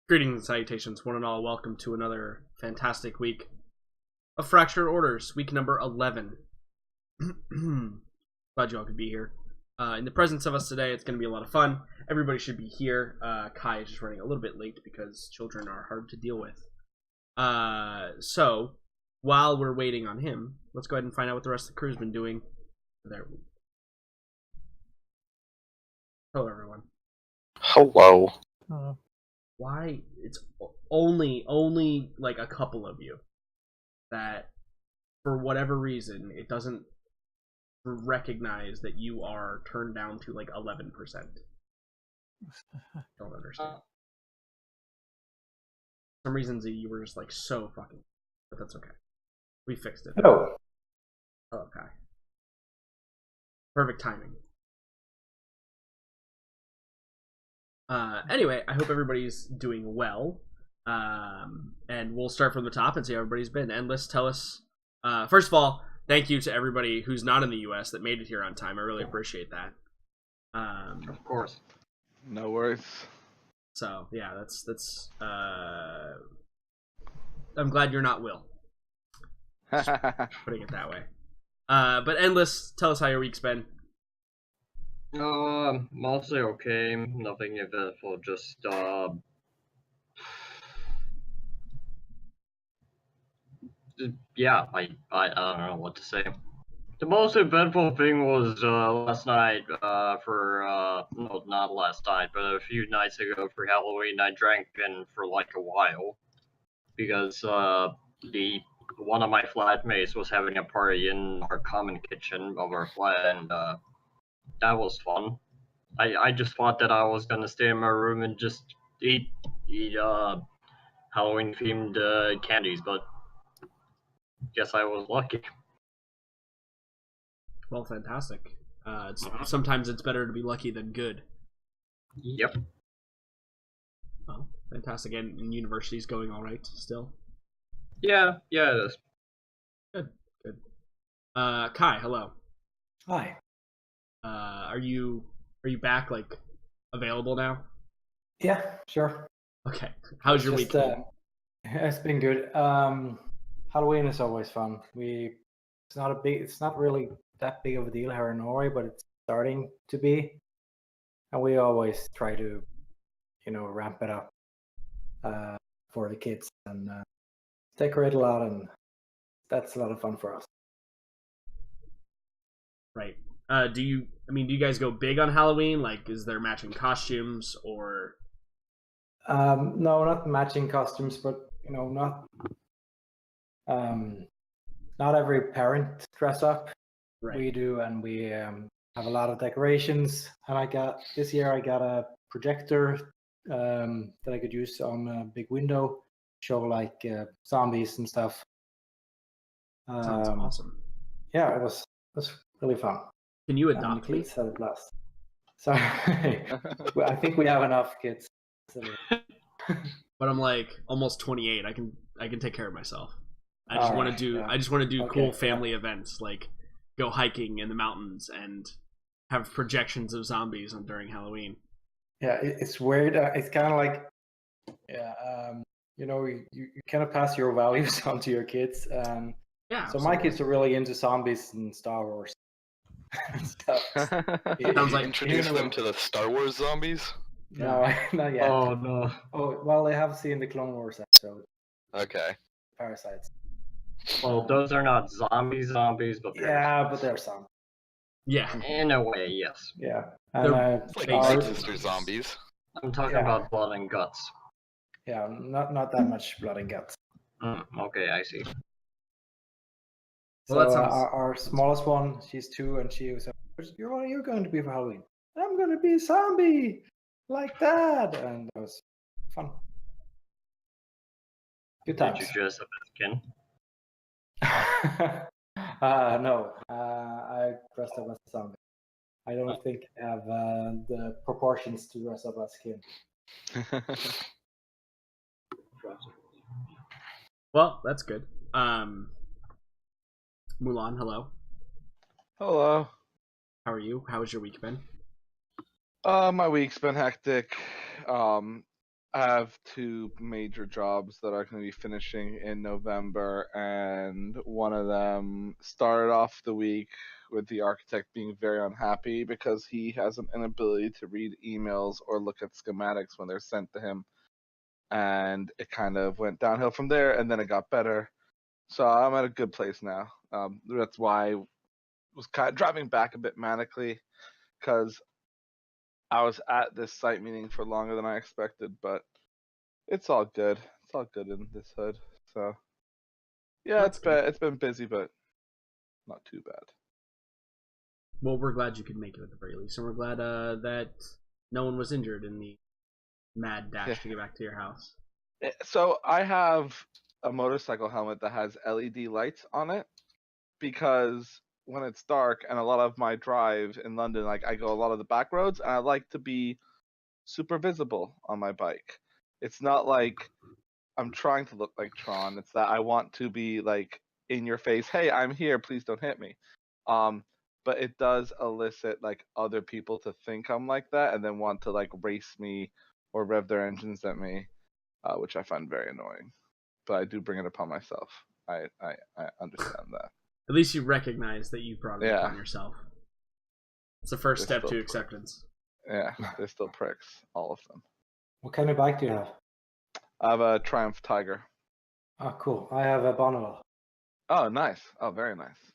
Greetings and salutations, one and all. Welcome to another fantastic week of Fractured Orders, week number 11. Glad you all could be here. In the presence of us today, it's going to be a lot of fun. Everybody should be here. Kai is just running a little bit late because children are hard to deal with. So, while we're waiting on him, let's go ahead and find out what the rest of the crew's been doing. There. Hello, everyone. Hello. Why it's only like a couple of you that for whatever reason it doesn't recognize that you are turned down to like 11%. Don't understand. For some reasons you were just like so fucking, but that's okay. We fixed it. Hello. Okay. Perfect timing. Anyway, I hope everybody's doing well. And we'll start from the top and see how everybody's been. Endless, tell us. First of all, thank you to everybody who's not in the U.S. that made it here on time. I really appreciate that. Of course. No worries. So yeah, that's. I'm glad you're not Will. Just putting it that way. But Endless, tell us how your week's been. Mostly okay. Nothing eventful. Just yeah. I don't know what to say. The most eventful thing was last night. No, not last night, but a few nights ago for Halloween. I drank in for like a while because one of my flatmates was having a party in our common kitchen of our flat, and that was fun. I just thought that I was gonna stay in my room and just eat Halloween themed candies, but guess I was lucky. Well, fantastic. Sometimes it's better to be lucky than good. Yep. Well, fantastic. And university's going all right still. Yeah, it is. Good. Kai, hello. Hi. Are you back, like, available now? Yeah, sure. Okay. How's your week been? It's been good. Halloween is always fun. It's not really that big of a deal here in Norway, but it's starting to be. And we always try to, ramp it up for the kids and decorate a lot, and that's a lot of fun for us. Right. Do you guys go big on Halloween? Like, is there matching costumes or? No, not matching costumes, but not every parent dress up. Right. We do, and we have a lot of decorations. And this year I got a projector that I could use on a big window, show like zombies and stuff. Sounds awesome. Yeah, it was really fun. Can you adopt me? Kids had a blast. Sorry, I think we have enough kids. But I'm like almost 28. I can take care of myself. I just want to do cool family events, like go hiking in the mountains and have projections of zombies during Halloween. Yeah, it's weird. It's kind of like, you kind of pass your values on to your kids. Yeah. So my kids are really into zombies and Star Wars. Sounds like introduce them to the Star Wars zombies. No, not yet. Oh no. Oh well, they have seen the Clone Wars episode. Okay. Parasites. Well, those are not zombies, but but they're some. Yeah. In a way, yes. Yeah. It's like Night Sister zombies. I'm talking about blood and guts. Yeah, not that much blood and guts. Okay, I see. Well, so our smallest one, she's 2, and she was, you're going to be for Halloween. I'm going to be a zombie like that, and that was fun. Good times. Did you dress up as Ken? No, I dressed up as a zombie. I don't think I have the proportions to dress up as Ken. Well, that's good. Mulan, hello. Hello. How are you? How has your week been? My week's been hectic. I have two major jobs that are going to be finishing in November, and one of them started off the week with the architect being very unhappy because he has an inability to read emails or look at schematics when they're sent to him. And it kind of went downhill from there, and then it got better. So I'm at a good place now. That's why I was kind of driving back a bit manically, because I was at this site meeting for longer than I expected, but it's all good. It's all good in this hood. So yeah, That's good. it's been busy, but not too bad. Well, we're glad you could make it at the very least, and we're glad that no one was injured in the mad dash to get back to your house. So I have a motorcycle helmet that has LED lights on it, because when it's dark and a lot of my drive in London, like I go a lot of the back roads, and I like to be super visible on my bike. It's not like I'm trying to look like Tron. It's that I want to be like in your face. Hey, I'm here. Please don't hit me. But it does elicit like other people to think I'm like that and then want to like race me or rev their engines at me, which I find very annoying. But I do bring it upon myself. I understand that. At least you recognize that you brought it Yeah. upon yourself. It's the first They're step to still acceptance. Yeah, they're still pricks, all of them. What kind of bike do you have? I have a Triumph Tiger. Oh, cool. I have a Bonneville. Oh, nice. Oh, very nice.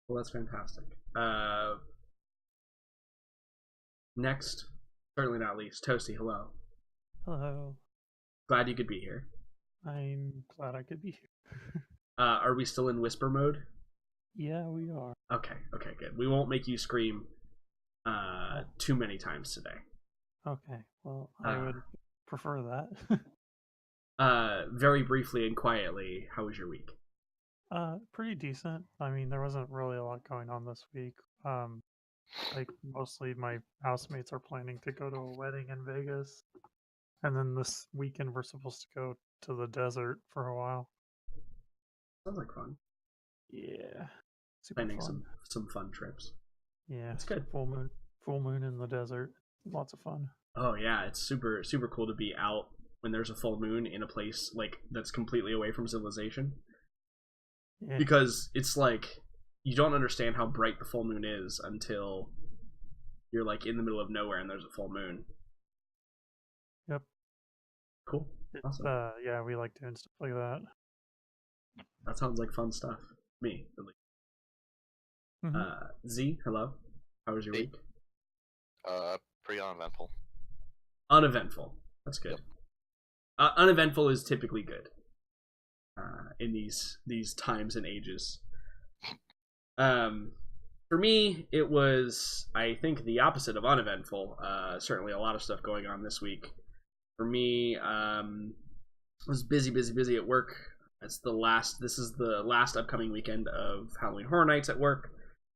Well, that's fantastic. Next, certainly not least, Toasty, hello. Hello. Glad you could be here. I'm glad I could be here. Are we still in whisper mode? Yeah, we are. Okay, good. We won't make you scream too many times today. Okay, well, I would prefer that. Very briefly and quietly, how was your week? Pretty decent. I mean, there wasn't really a lot going on this week. Like, mostly my housemates are planning to go to a wedding in Vegas. And then this weekend we're supposed to go to the desert for a while. Sounds like fun. Yeah. Super Planning fun. some fun trips. Yeah. That's good. Full moon in the desert. Lots of fun. Oh yeah, it's super cool to be out when there's a full moon in a place like that's completely away from civilization. Yeah. Because it's like you don't understand how bright the full moon is until you're like in the middle of nowhere and there's a full moon. Yep. Cool. Awesome. Yeah, we like doing stuff like that. That sounds like fun stuff. Me, at least. Mm-hmm. Z, hello. How was your week? Pretty uneventful. Uneventful. That's good. Uneventful is typically good. In these times and ages. For me, it was, I think, the opposite of uneventful. Certainly a lot of stuff going on this week. For me, I was busy at work. This is the last upcoming weekend of Halloween Horror Nights at work.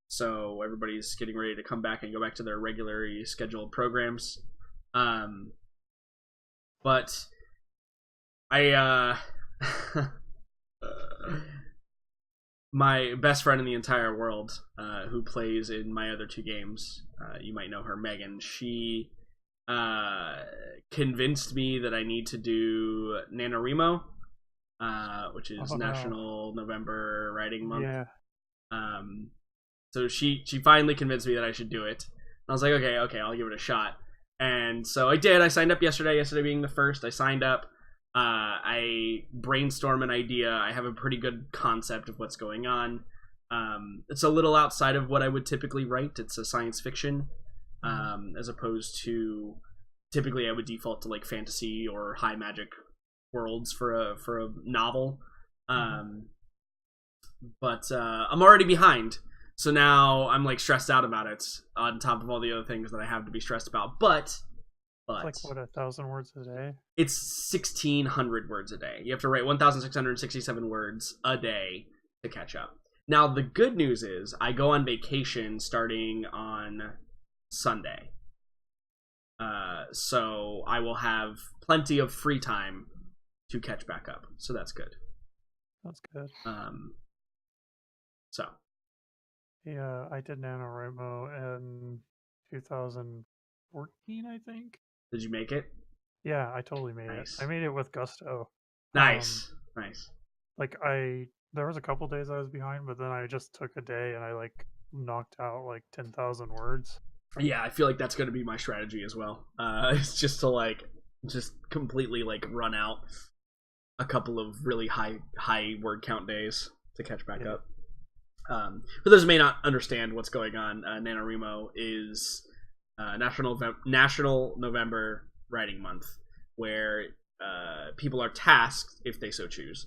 So everybody's getting ready to come back and go back to their regularly scheduled programs. But I my best friend in the entire world, who plays in my other two games, you might know her, Megan. She convinced me that I need to do NaNoWriMo, which is National November Writing Month. Yeah. So she finally convinced me that I should do it. And I was like, okay, I'll give it a shot. And so I did. I signed up yesterday being the first. I signed up. I brainstorm an idea. I have a pretty good concept of what's going on. It's a little outside of what I would typically write. It's a science fiction, as opposed to typically I would default to like fantasy or high magic worlds for a novel. But I'm already behind, so now I'm like stressed out about it on top of all the other things that I have to be stressed about. But it's like what, 1,000 words a day? It's 1,600 words a day. You have to write 1,667 words a day to catch up. Now the good news is I go on vacation starting on Sunday, so I will have plenty of free time to catch back up. So that's good. That's good. So. Yeah, I did NaNoWriMo in 2014 14, I think. Did you make it? Yeah, I totally made Nice. it. I made it with gusto. Nice. Nice. Like there was a couple days I was behind, but then I just took a day and I like knocked out like 10,000 words. Yeah, I feel like that's going to be my strategy as well. It's just to like just completely like run out a couple of really high word count days to catch back up. For those who may not understand what's going on, NaNoWriMo is National November Writing Month, where people are tasked, if they so choose,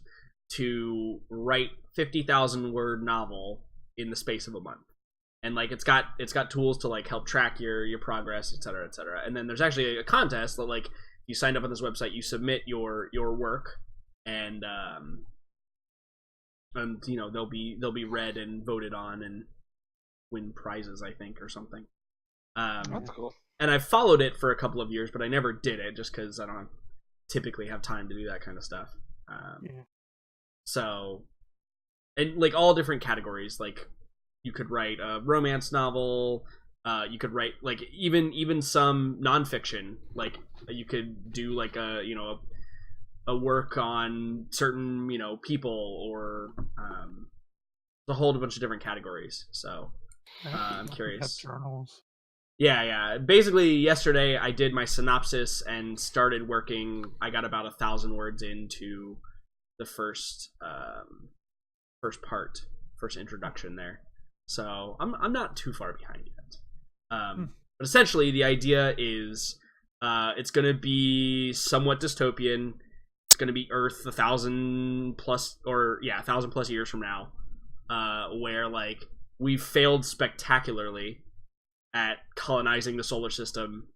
to write 50,000 word novel in the space of a month. And like it's got tools to like help track your progress, etc., etc. And then there's actually a contest that like you signed up on this website, you submit your work, and you know they'll be read and voted on and win prizes, I think, or something. That's cool. And I've followed it for a couple of years, but I never did it just because I don't typically have time to do that kind of stuff. So, and like all different categories, like you could write a romance novel. You could write like even some nonfiction. Like you could do like a work on certain people or a whole bunch of different categories. So I'm curious. Journals. Yeah. Basically, yesterday I did my synopsis and started working. I got about 1,000 words into the first introduction there. So I'm not too far behind yet. But essentially, the idea is it's going to be somewhat dystopian. It's going to be Earth 1,000 plus years from now, where like we've failed spectacularly at colonizing the solar system.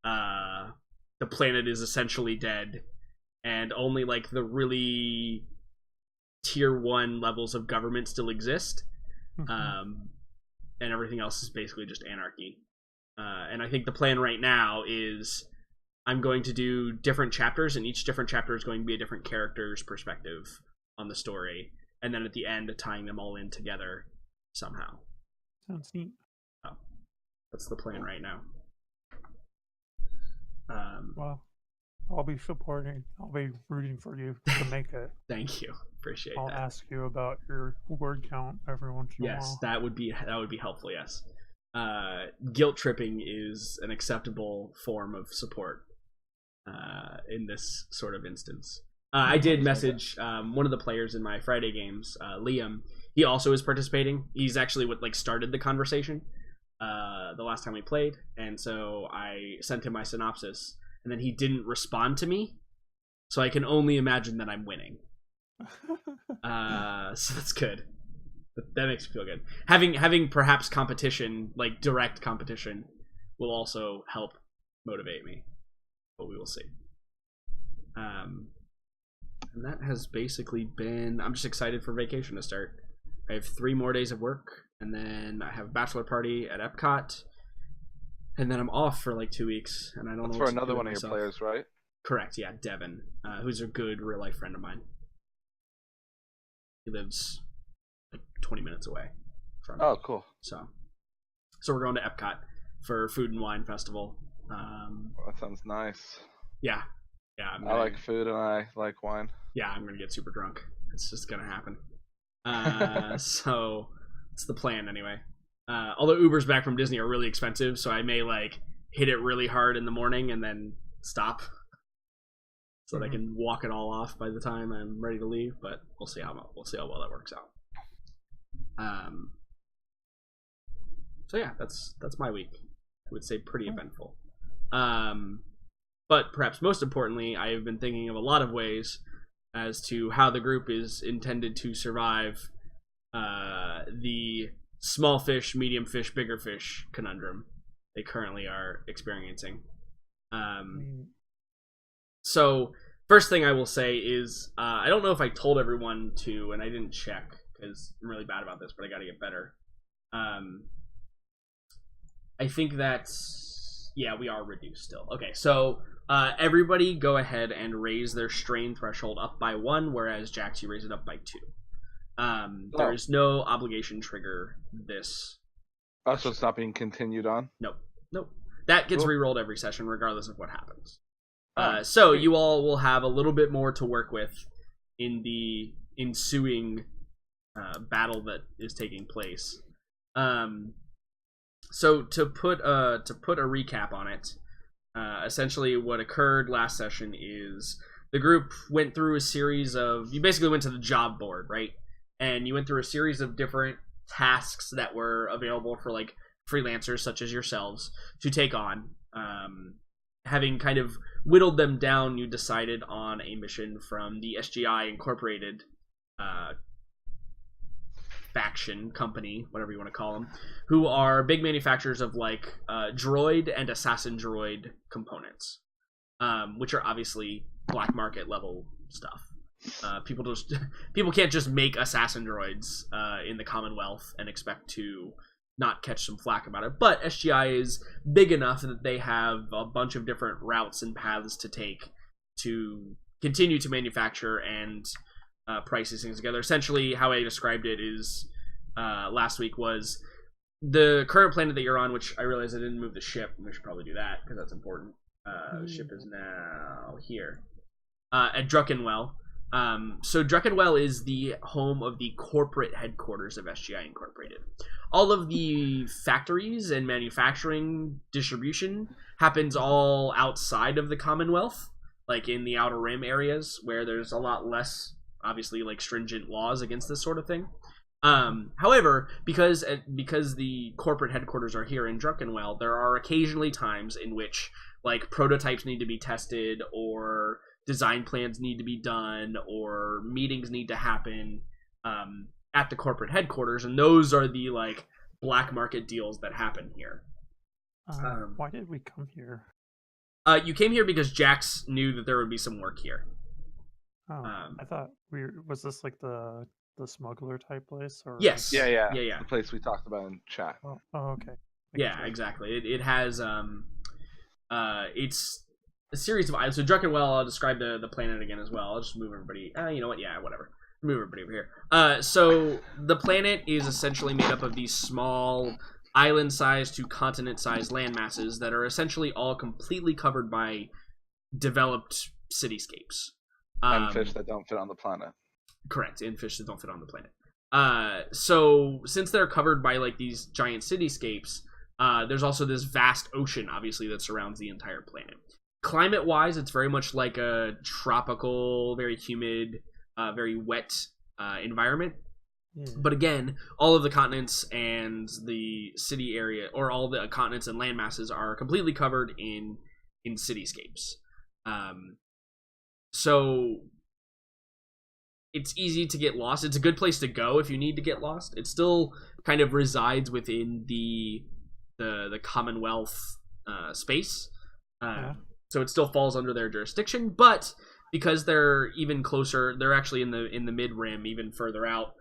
The planet is essentially dead, and only like the really tier 1 levels of government still exist. And everything else is basically just anarchy. And I think the plan right now is I'm going to do different chapters, and each different chapter is going to be a different character's perspective on the story, and then at the end tying them all in together somehow. Sounds neat. Oh, that's the plan right now. Well, I'll be supporting. I'll be rooting for you to make it. Thank you. Appreciate I'll that. ask you about your word count every once in a while. Yes, that would be helpful. Yes, guilt tripping is an acceptable form of support in this sort of instance. I did message one of the players in my Friday games, Liam. He also is participating. He's actually what like started the conversation the last time we played, and so I sent him my synopsis, and then he didn't respond to me. So I can only imagine that I'm winning. So that's good. That makes me feel good. Having perhaps competition, like direct competition, will also help motivate me. But we will see. And that has basically been. I'm just excited for vacation to start. I have 3 more days of work, and then I have a bachelor party at Epcot, and then I'm off for like 2 weeks, and I don't know. For another one of your players, right? Correct. Yeah, Devin, who's a good real life friend of mine. He lives like 20 minutes away from me. Oh, cool. So we're going to Epcot for Food and Wine Festival. That sounds nice. Yeah. I like food and I like wine. Yeah, I'm gonna get super drunk. It's just gonna happen. So it's the plan anyway. Although Ubers back from Disney are really expensive, so I may like hit it really hard in the morning and then stop, so that I can walk it all off by the time I'm ready to leave. But we'll see how well that works out. So yeah, that's my week. I would say pretty eventful. But perhaps most importantly, I have been thinking of a lot of ways as to how the group is intended to survive the small fish, medium fish, bigger fish conundrum they currently are experiencing. So first thing I will say is I don't know if I told everyone to, and I didn't check because I'm really bad about this, but I got to get better. I think that's we are reduced still. Okay, so everybody go ahead and raise their strain threshold up by 1, whereas Jax, you raise it up by 2. There is no obligation trigger this. Oh, so it's not being continued on? Nope. that gets Cool. re-rolled every session, regardless of what happens. Oh, So sweet. you all will have a little bit more to work with in the ensuing battle that is taking place. So to put a recap on it, essentially what occurred last session is the group went through a series of, you basically went to the job board, right? And you went through a series of different tasks that were available for like freelancers such as yourselves to take on. Having kind of whittled them down, you decided on a mission from the SGI Incorporated faction, company, whatever you want to call them, who are big manufacturers of like droid and assassin droid components, which are obviously black market level stuff. People can't just make assassin droids in the Commonwealth and expect to not catch some flack about it. But SGI is big enough that they have a bunch of different routes and paths to take to continue to manufacture and price these things together. Essentially, how I described it is last week was the current planet that you're on, which I realize I didn't move the ship. We should probably do that because that's important. The ship is now here at Druckenwell. So Druckenwell is the home of the corporate headquarters of SGI Incorporated. All of the factories and manufacturing distribution happens all outside of the Commonwealth, like in the Outer Rim areas where there's a lot less, obviously, like stringent laws against this sort of thing. However, because the corporate headquarters are here in Druckenwell, there are occasionally times in which like prototypes need to be tested, or design plans need to be done, or meetings need to happen at the corporate headquarters, and those are the like black market deals that happen here. Why did we come here? You came here because Jax knew that there would be some work here. Oh, I thought was this like the smuggler type place? Or Yes. Yeah. Yeah. The place we talked about in chat. Oh, okay. Yeah, exactly. It has it's a series of islands. So Druckenwell, I'll describe the planet again as well. I'll just move everybody. You know what? Yeah, whatever. Move everybody over here. So the planet is essentially made up of these small island-sized to continent-sized land masses that are essentially all completely covered by developed cityscapes. And fish that don't fit on the planet. Correct, and fish that don't fit on the planet. So since they're covered by like these giant cityscapes, there's also this vast ocean, obviously, that surrounds the entire planet. Climate-wise, it's very much like a tropical, very humid, very wet environment. Yeah. But again, all of the continents and the city area, or all the continents and land masses, are completely covered in cityscapes. So it's easy to get lost. It's a good place to go if you need to get lost. It still kind of resides within the Commonwealth space. So it still falls under their jurisdiction, but because they're even closer, they're actually in the mid-rim, even further out.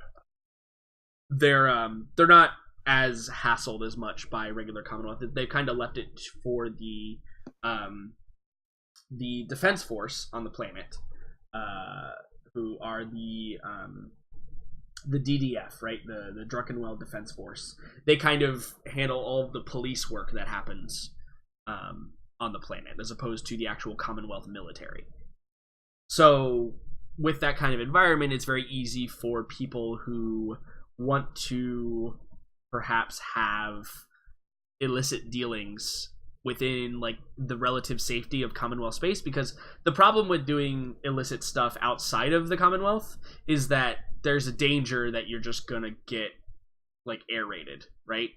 They're not as hassled as much by regular Commonwealth. They kind of left it for the defense force on the planet, who are the DDF, right? The Druckenwell Defense Force. They kind of handle all of the police work that happens on the planet, as opposed to the actual Commonwealth military. So with that kind of environment, it's very easy for people who want to perhaps have illicit dealings within like the relative safety of Commonwealth space, because the problem with doing illicit stuff outside of the Commonwealth is that there's a danger that you're just gonna get like air raided, right?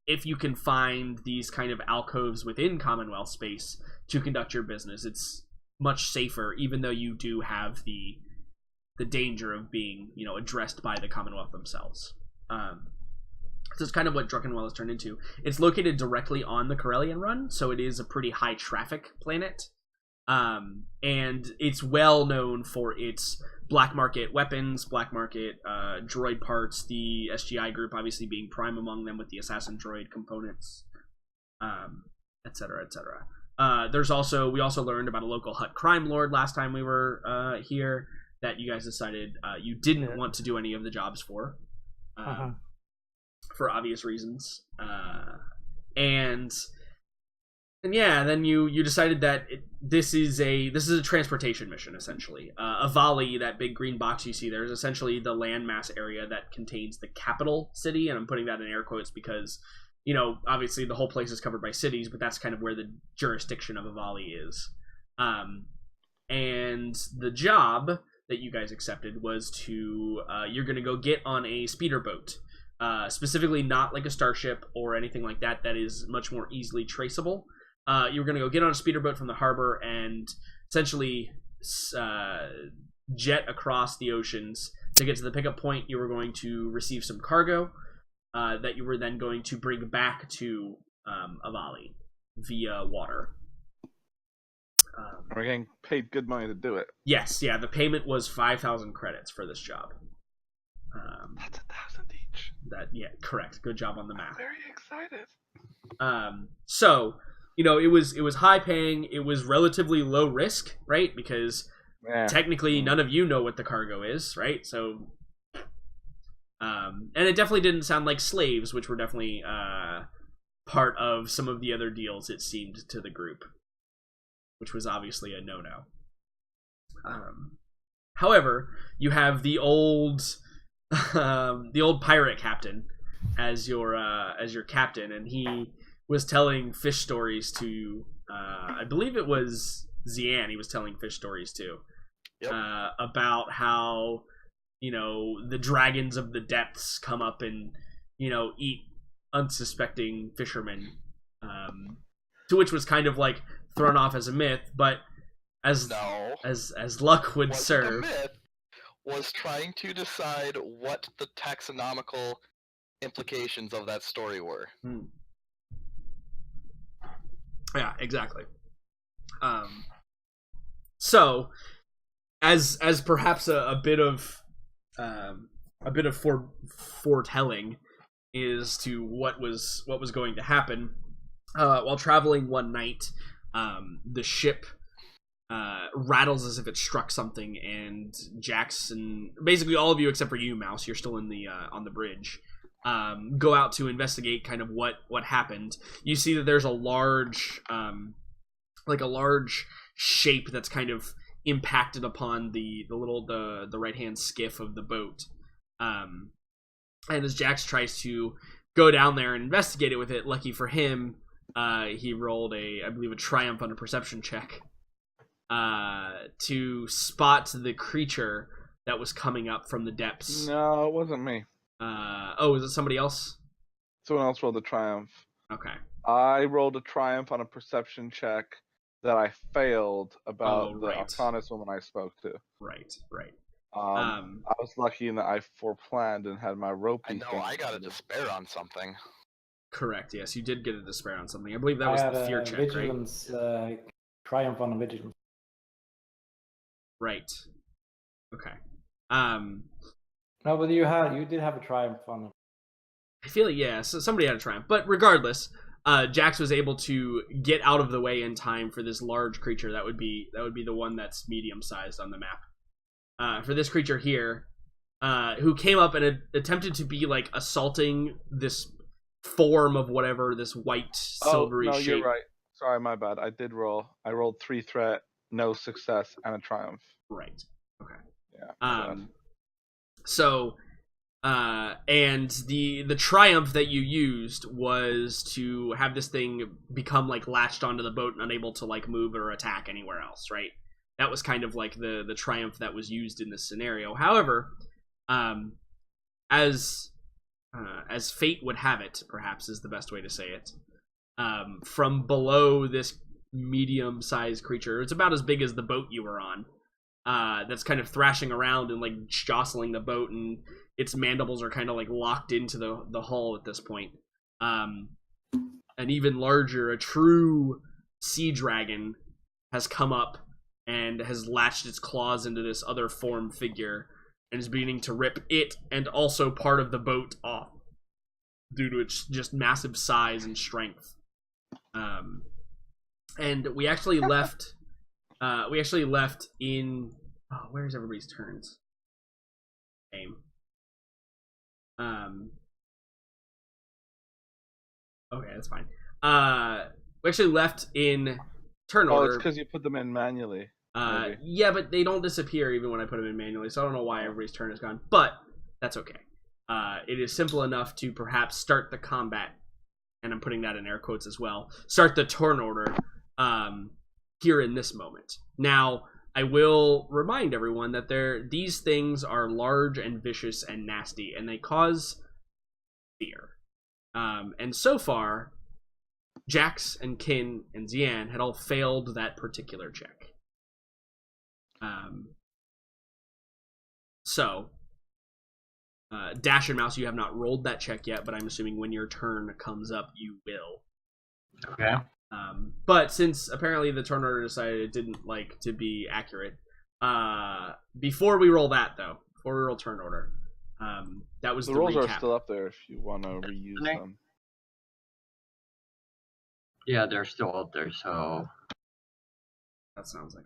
If you can find these kind of alcoves within Commonwealth space to conduct your business, it's much safer, even though you do have the danger of being, addressed by the Commonwealth themselves. So it's kind of what Druckenwell has turned into. It's located directly on the Corellian Run, so it is a pretty high traffic planet. And it's well known for its black market weapons, black market droid parts, the SGI group obviously being prime among them with the assassin droid components, etc., etc. We also learned about a local Hutt crime lord last time we were here that you guys decided you didn't want to do any of the jobs for obvious reasons. And yeah, then you decided that this is a transportation mission essentially. Avali, that big green box you see there, is essentially the landmass area that contains the capital city, and I'm putting that in air quotes because, you know, obviously the whole place is covered by cities, but that's kind of where the jurisdiction of Avali is. And the job that you guys accepted was to you're going to go get on a speeder boat. Specifically not like a starship or anything like that is much more easily traceable. You're going to go get on a speeder boat from the harbor and essentially jet across the oceans to get to the pickup point. You were going to receive some cargo that you were then going to bring back to Avali via water. We're getting paid good money to do it. Yes, yeah, the payment was 5,000 credits for this job. That's 1,000 each. Correct. Good job on the math. I'm very excited. So, you know, it was high paying, it was relatively low risk, right? Because technically none of you know what the cargo is, right? So and it definitely didn't sound like slaves, which were definitely part of some of the other deals, it seemed, to the group, which was obviously a no-no. However, you have the old pirate captain as your captain, and he was telling fish stories to I believe it was Zian. He was telling fish stories to about how, you know, the dragons of the depths come up and, you know, eat unsuspecting fishermen, to which was kind of like thrown off as a myth, but as luck would serve, the myth was trying to decide what the taxonomical implications of that story were. Yeah, exactly. So, as perhaps a bit of foretelling is to what was going to happen, while traveling one night, the ship rattles as if it struck something, and Jackson, basically all of you except for you, Mouse, you're still in the on the bridge, go out to investigate kind of what happened. You see that there's a large shape that's kind of impacted upon the right hand skiff of the boat, and as Jax tries to go down there and investigate it with it, lucky for him, he rolled I believe a triumph on a perception check to spot the creature that was coming up from the depths. No, it wasn't me. Was it somebody else? Someone else rolled a triumph. Okay. I rolled a triumph on a perception check that I failed about the right. Arcanist woman I spoke to. Right. I was lucky in that I foreplanned and had my rope. I know, I got a despair on something. Correct, yes, you did get a despair on something. I believe that was the fear check, vigilance, right? Triumph on a vigilance. Right. Okay. No, but you did have a triumph on it. I feel like, yeah, so somebody had a triumph. But regardless, Jax was able to get out of the way in time for this large creature. That would be the one that's medium-sized on the map. For this creature here, who came up and attempted to be, like, assaulting this form of whatever, this white, silvery shape. You're right. Sorry, my bad. I did roll. I rolled 3 threat, no success, and a triumph. Right. Okay. Yeah. So, and the triumph that you used was to have this thing become like latched onto the boat and unable to like move or attack anywhere else, right? That was kind of like the triumph that was used in this scenario. However, as fate would have it, perhaps is the best way to say it, from below this medium-sized creature, it's about as big as the boat you were on, that's kind of thrashing around and like jostling the boat, and its mandibles are kind of like locked into the hull at this point. An even larger, a true sea dragon has come up and has latched its claws into this other form figure and is beginning to rip it and also part of the boat off due to its just massive size and strength. And we actually left in where's everybody's turns? Game. Okay, that's fine. we actually left in turn Oh, order. it's because you put them in manually. Maybe. Yeah, but they don't disappear even when I put them in manually, so I don't know why everybody's turn is gone. But that's okay. It is simple enough to perhaps start the combat, and I'm putting that in air quotes as well. Start the turn order here in this moment. Now, I will remind everyone that these things are large and vicious and nasty, and they cause fear. And so far, Jax and Kin and Xian had all failed that particular check. So, Dash and Mouse, you have not rolled that check yet, but I'm assuming when your turn comes up, you will. Okay. But since apparently the turn order decided it didn't like to be accurate, before we roll that though, before we roll turn order, that was The the rolls recap. are still up there if you want to reuse them. Yeah, they're still up there, so That sounds like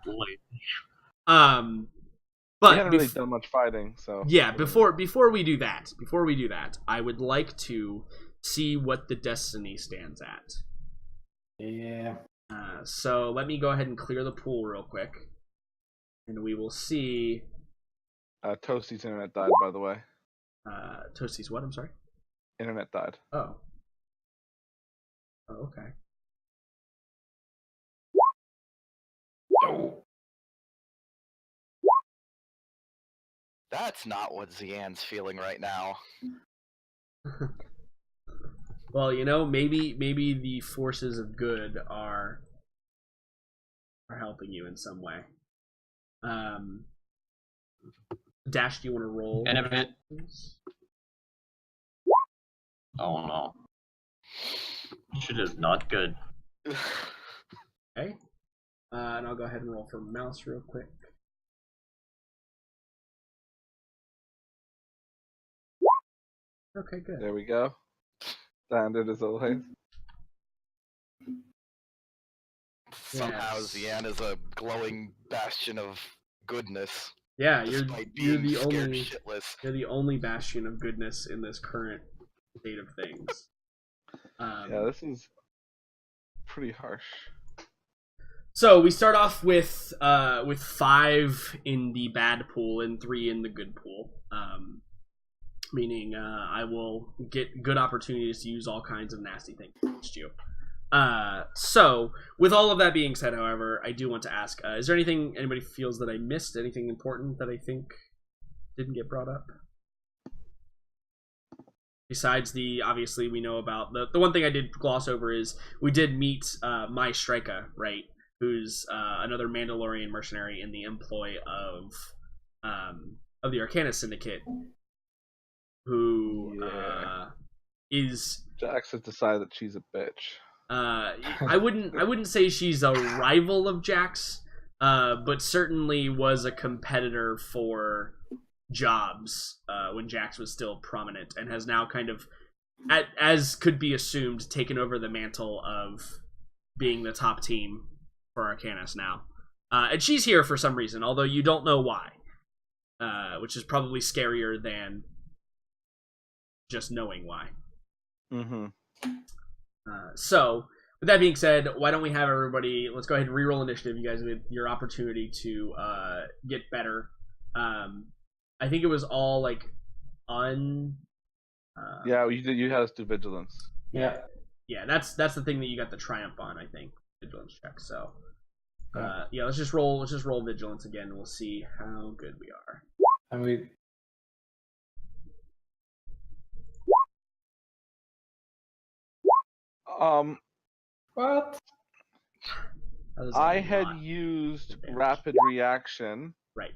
late. but we haven't really done much fighting, so yeah. Before we do that, I would like to see what the destiny stands at. Yeah. So let me go ahead and clear the pool real quick, and we will see. Toasty's internet died, by the way. Toasty's what? I'm sorry. Internet died. Oh. Oh, okay. That's not what Xian's feeling right now. Well, maybe the forces of good are helping you in some way. Dash, do you want to roll? End of it. Oh no. Shit is not good. Okay. And I'll go ahead and roll for Mouse real quick. Okay, good. There we go. Standard as always. Somehow Yes. Xian is a glowing bastion of goodness. Yeah, Despite you're being the scared only shitless. you're the only bastion of goodness in this current state of things. Yeah, this is pretty harsh. So we start off with 5 in the bad pool and 3 in the good pool. Meaning I will get good opportunities to use all kinds of nasty things against you. So with all of that being said, however, I do want to ask: is there anything anybody feels that I missed? Anything important that I think didn't get brought up? Besides obviously we know about the one thing I did gloss over is we did meet Mai Strika, right? Who's another Mandalorian mercenary in the employ of the Arcana Syndicate, who is Jax has decided that she's a bitch. I wouldn't say she's a rival of Jax, but certainly was a competitor for jobs when Jax was still prominent, and has now kind of, as could be assumed, taken over the mantle of being the top team for Arcanus now. And she's here for some reason, although you don't know why, which is probably scarier than just knowing why. Mm-hmm. So, with that being said, why don't we have everybody, let's go ahead and reroll initiative, you guys, with your opportunity to get better. I think it was all, like, yeah, you had us do vigilance. Yeah. Yeah, that's the thing that you got the triumph on, I think. Vigilance check, so... yeah, let's just roll vigilance again, and we'll see how good we are. And we... What? I had used rapid reaction Right.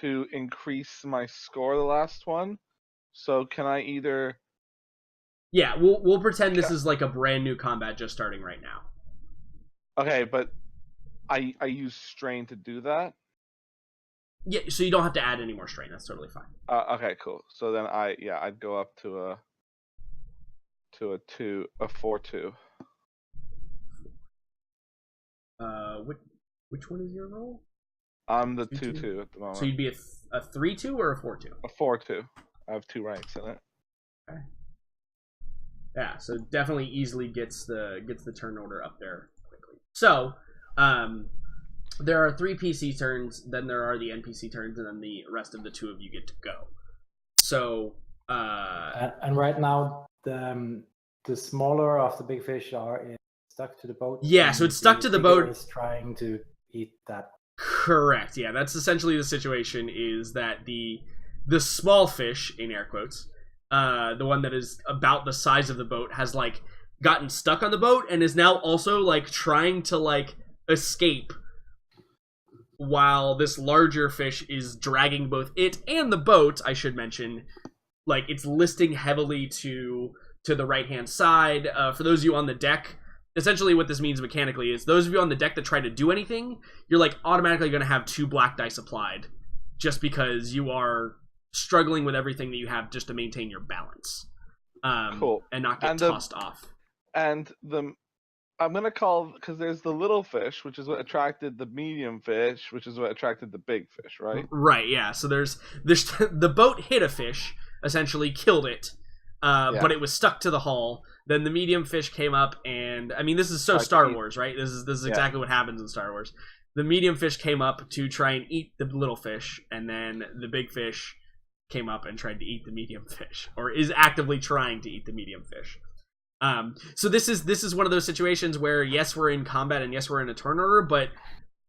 to increase my score the last one. So can I either... Yeah, we'll pretend this is like a brand new combat just starting right now. Okay, but I use strain to do that? Yeah, so you don't have to add any more strain. That's totally fine. Okay, cool. So then I'd go up to a 4-2. Which one is your roll? I'm the 2-2 at the moment. So you'd be a 3-2 or a 4-2? A 4-2. I have 2 ranks in it. Okay. Yeah, so definitely easily gets the turn order up there quickly. So, there are 3 PC turns, then there are the NPC turns, and then the rest of the 2 of you get to go. So, and right now the smaller of the big fish are stuck to the boat. Yeah, so it's stuck to the bigger boat. is trying to eat that. Correct. Yeah, that's essentially the situation. Is that the small fish, in air quotes, the one that is about the size of the boat, has like gotten stuck on the boat and is now also like trying to like escape, while this larger fish is dragging both it and the boat. I should mention, like, it's listing heavily to the right hand side. For those of you on the deck, essentially what this means mechanically is those of you on the deck that try to do anything, you're like automatically going to have 2 black dice applied, just because you are struggling with everything that you have just to maintain your balance, Cool. and not get tossed off. And I'm gonna call, because there's the little fish, which is what attracted the medium fish, which is what attracted the big fish, right? Right. Yeah. So there's the boat hit a fish, essentially killed it, but it was stuck to the hull. Then the medium fish came up, and I mean, this is so Star Wars, right? This is exactly what happens in Star Wars. The medium fish came up to try and eat the little fish, and then the big fish came up and tried to eat the medium fish, or is actively trying to eat the medium fish. So this is one of those situations where, yes, we're in combat and yes, we're in a turn order, but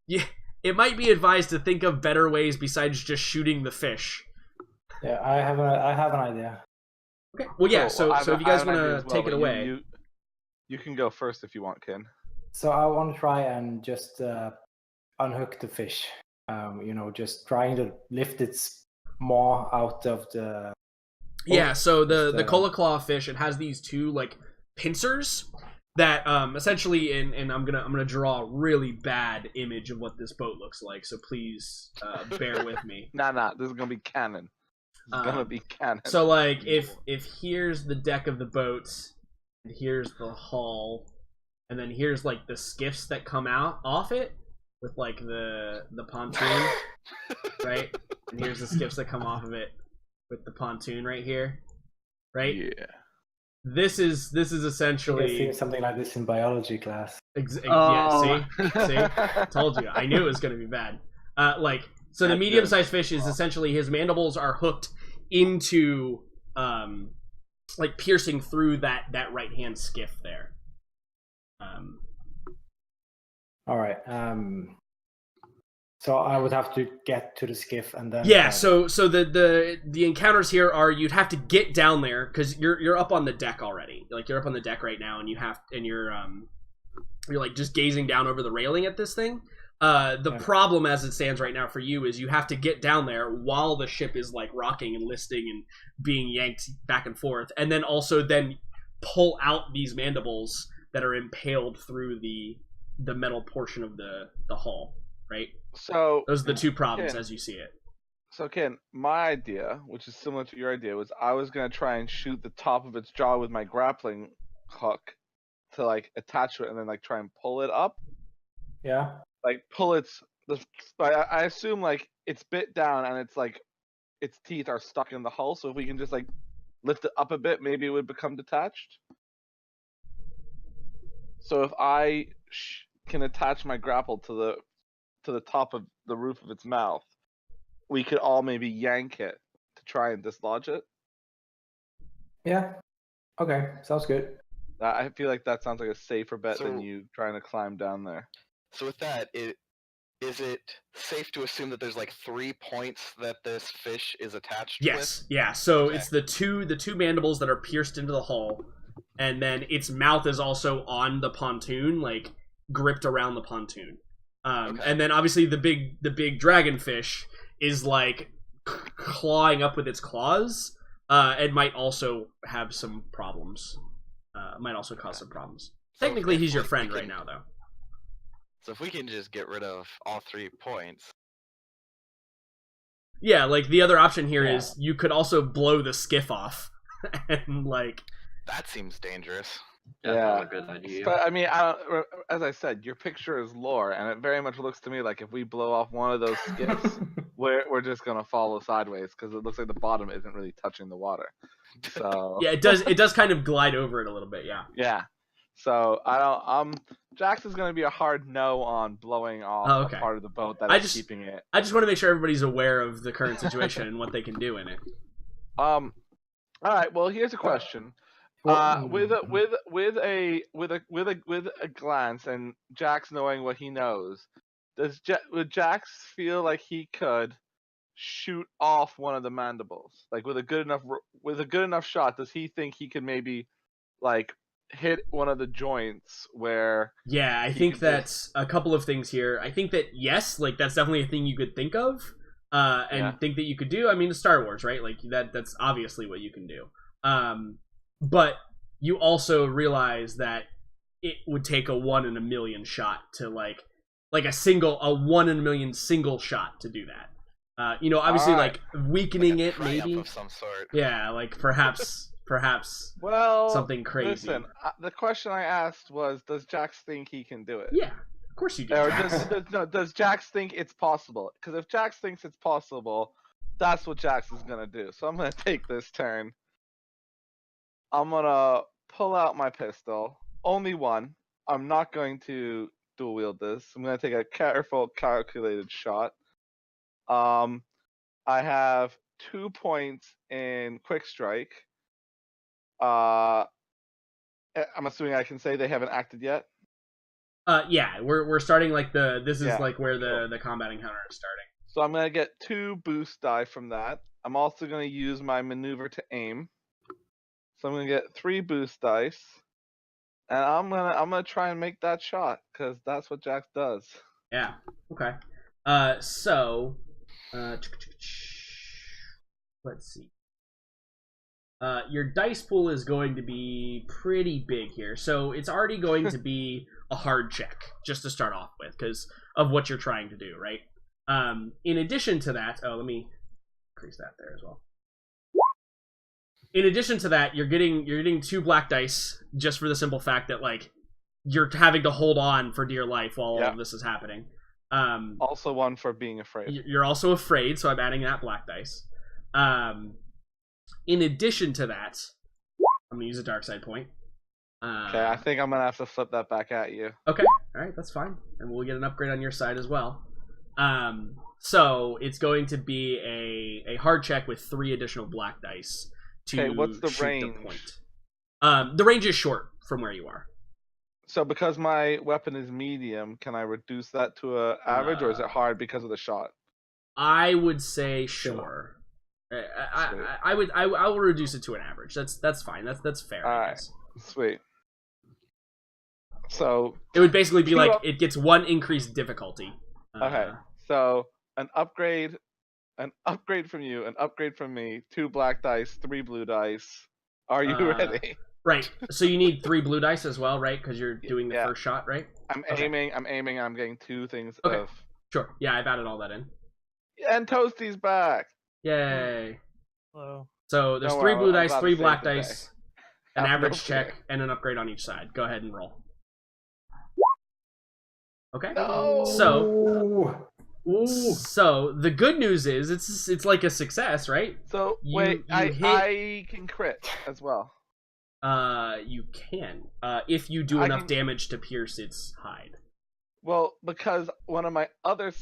yeah, it might be advised to think of better ways besides just shooting the fish. Yeah, I have an idea. Okay. Well, yeah. So I if you guys have an idea want as to well, take it but away, you can go first if you want, Ken. So I want to try and just unhook the fish. Just trying to lift its maw out of the. Yeah. So the cola claw fish, it has these 2 like pincers that essentially, and I'm gonna draw a really bad image of what this boat looks like. So please bear with me. Nah, this is gonna be canon. It's gonna be canon. So like if here's the deck of the boat, and here's the hull, and then here's like the skiffs that come out off it with like the pontoon, right? And here's the skiffs that come off of it with the pontoon right here, right? Yeah. This is essentially I've seen something like this in biology class. Yeah, see, told you. I knew it was gonna be bad. So the medium-sized fish is essentially, his mandibles are hooked into like piercing through that right hand skiff there. All right. So I would have to get to the skiff and then. Yeah. So the encounters here are, you'd have to get down there because you're up on the deck already. Like, you're up on the deck right now, and you're like just gazing down over the railing at this thing. The problem as it stands right now for you is you have to get down there while the ship is like rocking and listing and being yanked back and forth, and then also pull out these mandibles that are impaled through the metal portion of the hull, right? So those are the 2 problems Ken, as you see it. So Ken, my idea, which is similar to your idea, was I was gonna try and shoot the top of its jaw with my grappling hook to like attach to it and then like try and pull it up. Yeah. Like pull I assume like it's bit down and it's like its teeth are stuck in the hull. So if we can just like lift it up a bit, maybe it would become detached. So if I can attach my grapple to the top of the roof of its mouth, we could all maybe yank it to try and dislodge it. Yeah. Okay. Sounds good. I feel like that sounds like a safer bet than you trying to climb down there. So with that, is it safe to assume that there's like 3 points that this fish is attached with? Yes. Yeah. So it's the two mandibles that are pierced into the hull, and then its mouth is also on the pontoon, like gripped around the pontoon. And then obviously the big dragonfish is like clawing up with its claws, and might also have some problems. Might also cause some problems. Technically, he's your friend right now, though. So if we can just get rid of all 3 points. Yeah, like the other option here is you could also blow the skiff off, and like. That seems dangerous. That's Yeah. not a good idea. But I mean, as I said, your picture is lore, and it very much looks to me like if we blow off one of those skips, we're just gonna follow sideways because it looks like the bottom isn't really touching the water. So Yeah, it does kind of glide over it a little bit, yeah. yeah. So I don't. Jax is gonna be a hard no on blowing off okay. a part of the boat that I is just- keeping it. I just want to make sure everybody's aware of the current situation and what they can do in it. All right. Well, here's a question. With a glance and Jax knowing what he knows, would Jax feel like he could shoot off one of the mandibles? Like with a good enough shot, does he think he could maybe like hit one of the joints where? Yeah, I think that's a couple of things here. I think that yes, like that's definitely a thing you could think of, and think that you could do. I mean, it's Star Wars, right? Like that's obviously what you can do. But you also realize that it would take a 1 in a million shot to like a 1 in a million single shot to do that. Obviously, like weakening Like a it, triumph maybe. of some sort. Yeah, like perhaps Well, something crazy. Listen, the question I asked was, does Jax think he can do it? Yeah, of course you do. Or does Jax think it's possible? Because if Jax thinks it's possible, that's what Jax is gonna do. So I'm gonna take this turn. I'm gonna pull out my pistol. Only one. I'm not going to dual wield this. I'm gonna take a careful, calculated shot. I have 2 points in quick strike. I'm assuming I can say they haven't acted yet. Yeah, we're starting like this is Yeah, like where cool. the combat encounter is starting. So I'm gonna get 2 boost die from that. I'm also gonna use my maneuver to aim. So I'm gonna get 3 boost dice, and I'm gonna try and make that shot because that's what Jax does. Yeah. Okay. So, let's see. Your dice pool is going to be pretty big here, so it's already going to be a hard check just to start off with because of what you're trying to do, right? In addition to that, let me increase that there as well. In addition to that, you're getting 2 black dice just for the simple fact that like you're having to hold on for dear life while all of this is happening. Also 1 for being afraid. You're also afraid, so I'm adding that black dice. In addition to that, I'm gonna use a dark side point. Okay, I think I'm gonna have to flip that back at you. Okay, all right, that's fine, and we'll get an upgrade on your side as well. So it's going to be a hard check with 3 additional black dice. Okay, what's the shoot range? The point. The range is short from where you are. So because my weapon is medium, can I reduce that to a average, or is it hard because of the shot? I would say sure. I will reduce it to an average. That's fine. That's fair. All I right. guess. Sweet. So it would basically be like up- it gets 1 increased difficulty. Okay. So an upgrade from you, an upgrade from me, 2 black dice, 3 blue dice. Are you ready? Right. So you need 3 blue dice as well, right? Because you're doing the Yeah. first shot, right? I'm aiming. I'm getting 2 things Okay. of. Sure. Yeah, I've added all that in. And Toasty's back. Yay. Hello. So there's Don't 3 worry, blue I'm dice, glad 3 to black save the day. dice, an Have no average fear. check, and an upgrade on each side. Go ahead and roll. Okay. No. So the good news is it's like a success, right? So You- wait, you hit- I can crit as well. You can if you do I enough can- damage to pierce its hide. Well, because one of my other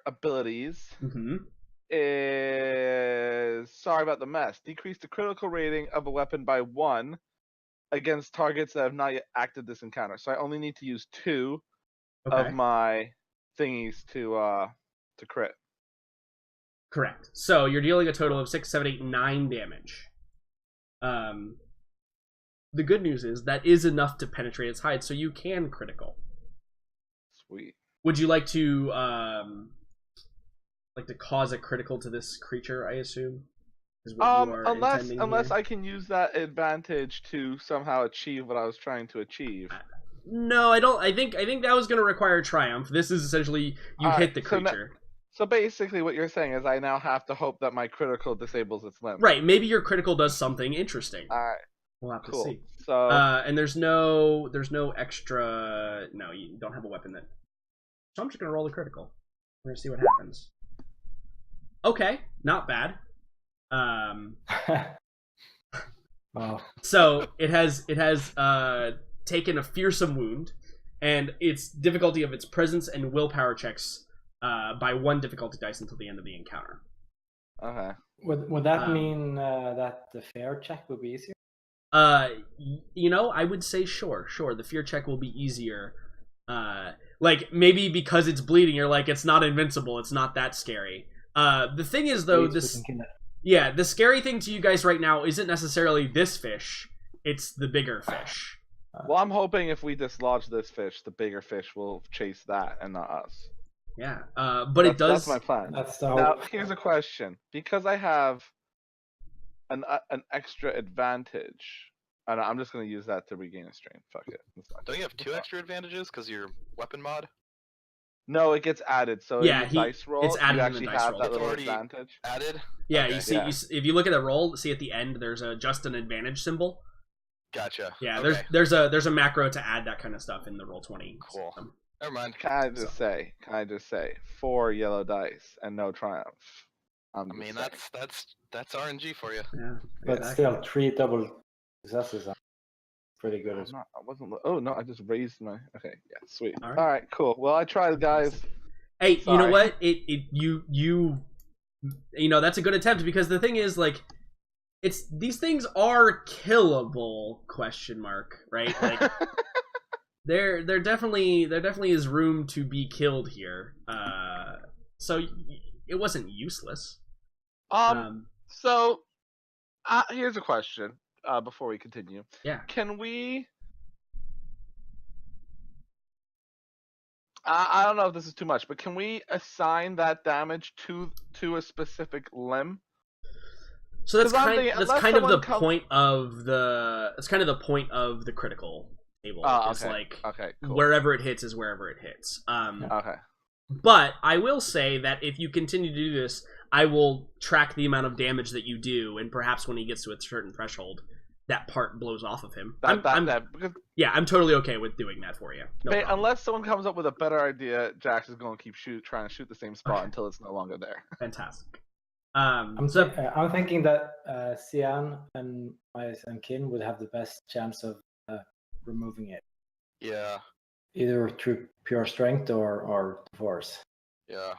abilities Mm-hmm. is, sorry about the mess, decrease the critical rating of a weapon by 1 against targets that have not yet acted this encounter. So I only need to use 2 Okay. of my thingies to crit. Correct. So you're dealing a total of 6, 7, 8, 9 damage. The good news is that is enough to penetrate its hide, so you can critical. Sweet. Would you like to cause a critical to this creature? I assume. Is what you are intending Unless here? I can use that advantage to somehow achieve what I was trying to achieve. No, I don't. I think that was going to require triumph. This is essentially you Alright, hit the so creature. So basically, what you're saying is I now have to hope that my critical disables its limb. Right. Maybe your critical does something interesting. All right. We'll have to Cool. see. So And there's no extra. No, you don't have a weapon that. So I'm just gonna roll a critical. We're gonna see what happens. Okay, not bad. Wow. So it has taken a fearsome wound, and its difficulty of its presence and willpower checks by 1 difficulty dice until the end of the encounter. okay. Would that mean that the fair check would be easier? I would say sure. The fear check will be easier. Like maybe because it's bleeding, you're like it's not invincible. It's not that scary. The thing is though, the scary thing to you guys right now isn't necessarily this fish. It's the bigger fish. Well, I'm hoping if we dislodge this fish, the bigger fish will chase that and not us. Yeah. But it does. That's my plan. That's the Now, hope. here's a question: because I have an extra advantage, and I'm just going to use that to regain a strain. Fuck it. Don't you have 2 extra advantages because your weapon mod? No, it gets added. So Yeah, in the dice roll, it's added you in the actually dice have roll. that It's little already- advantage. Added? Yeah, Okay. you see, Yeah. if you look at the roll, see at the end, there's just an advantage symbol. Gotcha. Yeah, Okay. there's a macro to add that kind of stuff in the Roll20. Cool. system. Never mind. Can I just say 4 yellow dice and no triumph? I mean, that's RNG for you. Yeah, But exactly. still, 3 double successes are pretty good as well. I wasn't. Oh no, I just raised my. Okay, yeah, sweet. All All right. right, cool. Well, I tried, guys. Hey, you know Sorry. what? You that's a good attempt because the thing is like these things are killable ? Right? Like there definitely is room to be killed here. So it wasn't useless. So, here's a question. Before we continue, Yeah. can we? I don't know if this is too much, but can we assign that damage to a specific limb? So that's 'Cause I'm kind thinking, that's unless kind of the someone comes- point of the critical table. Oh, It's okay. like Okay, cool. wherever it hits is wherever it hits. Okay. But I will say that if you continue to do this, I will track the amount of damage that you do, and perhaps when he gets to a certain threshold, that part blows off of him. Because I'm totally okay with doing that for you. No problem. unless someone comes up with a better idea, Jax is going to keep trying to shoot the same spot Okay. until it's no longer there. Fantastic. I'm So thinking that Cian and Kin would have the best chance of removing it, Yeah. either through pure strength or force. Yeah.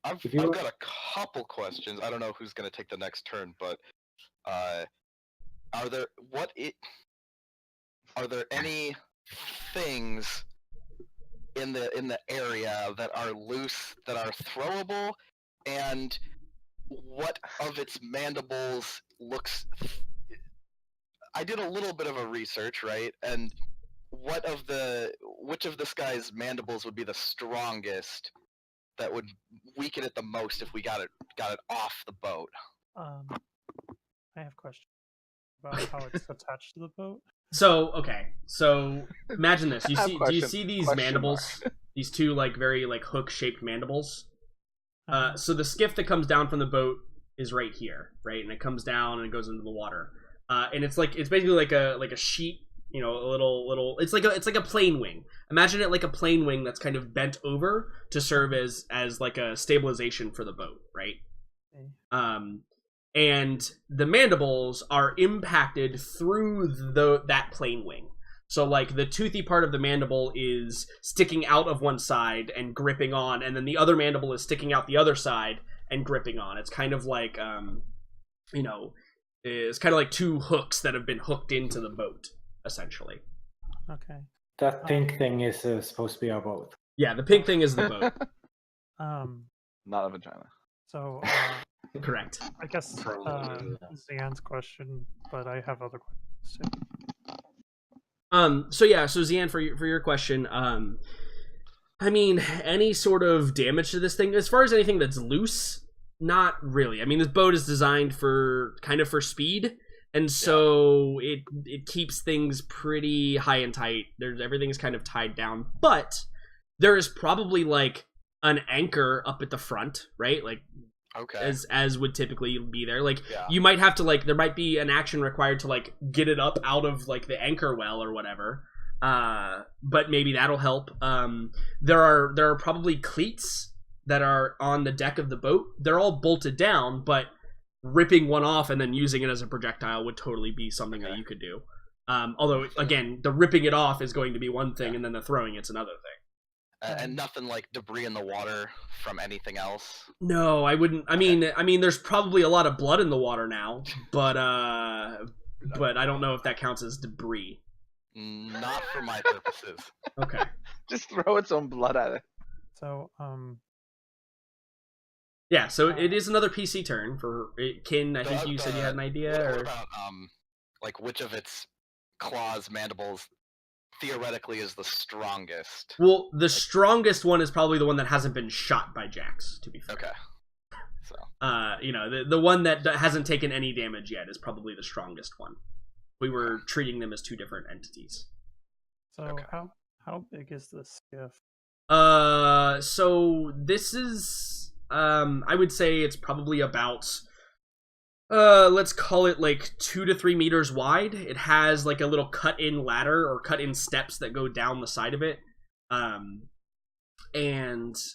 I've If you- got a couple questions. I don't know who's gonna take the next turn, but are there any things in the area that are loose that are throwable, and what of its mandibles looks? I did a little bit of a research, right? And which of this guy's mandibles would be the strongest that would weaken it the most if we got it off the boat? I have questions about how it's attached to the boat. So imagine this. Do you see these Question mandibles? These two like very like hook shaped mandibles. Uh, So the skiff that comes down from the boat is right here, right, and it comes down and it goes into the water. And it's basically like a sheet, a little. It's like a plane wing. Imagine it like a plane wing that's kind of bent over to serve as like a stabilization for the boat, right? Okay. And the mandibles are impacted through that plane wing. So like the toothy part of the mandible is sticking out of one side and gripping on, and then the other mandible is sticking out the other side and gripping on. It's kind of like it's kind of like two hooks that have been hooked into the boat, essentially. Okay. That pink thing is supposed to be our boat. Yeah, the pink thing is the boat. Not a vagina. So Correct. I guess Zian's question, but I have other questions too. So Zian, for your question, I mean, any sort of damage to this thing, as far as anything that's loose, not really. I mean, this boat is designed for speed, and so it keeps things pretty high and tight. Everything's kind of tied down, but there is probably like an anchor up at the front, right? Like Okay. as would typically be there. Like Yeah. you might have to like there might be an action required to like get it up out of like the anchor well or whatever. But maybe that'll help. There are probably cleats that are on the deck of the boat. They're all bolted down, but ripping one off and then using it as a projectile would totally be something that you could do. Although again, the ripping it off is going to be one thing, and then the throwing it's another thing. And nothing like debris in the water from anything else. No, I wouldn't. I mean, there's probably a lot of blood in the water now, but I don't know if that counts as debris. Not for my purposes. Okay. Just throw its own blood at it. So, Yeah, so it is another PC turn for Kin. I think you said you had an idea. What Or... about like which of its claws, mandibles, theoretically is the strongest? Well, the strongest one is probably the one that hasn't been shot by Jax. To be fair. Okay. So. The one that hasn't taken any damage yet is probably the strongest one. We were treating them as two different entities. so Okay. how big is this skiff? So this is I would say it's probably about let's call it like 2 to 3 meters wide. It has like a little cut-in ladder or cut-in steps that go down the side of it. And